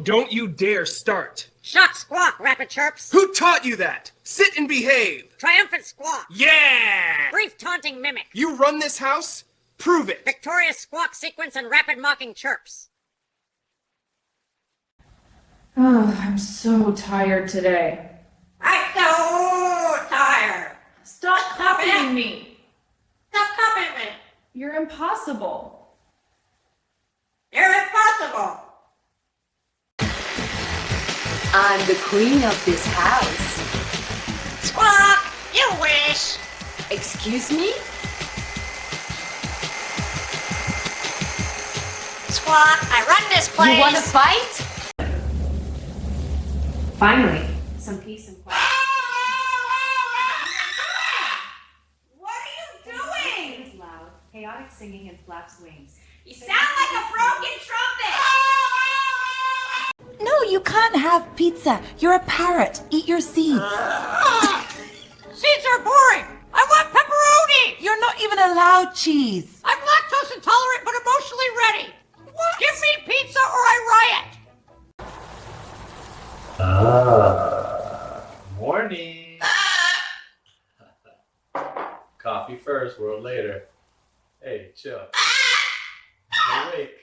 Don't you dare start. Shock squawk, rapid chirps. Who taught you that? Sit and behave. Triumphant squawk. Yeah! Brief taunting mimic. You run this house? Prove it. Victorious squawk sequence and rapid mocking chirps. Oh, I'm so tired today. I'm so tired. Stop copying me. Stop copying me. You're impossible. You're impossible. I'm the queen of this house. Squawk, you wish. Excuse me? Squawk, I run this place. You want to fight? Finally, some peace and quiet. What are you doing? It is loud, chaotic singing and flaps wings. You sound like a broken trumpet. No, you can't have pizza. You're a parrot. Eat your seeds. Seeds are boring. I want pepperoni. You're not even allowed cheese. I'm lactose intolerant but emotionally ready. What? Give me pizza or I riot. Morning. Coffee first, world later. Hey, chill. I'm awake.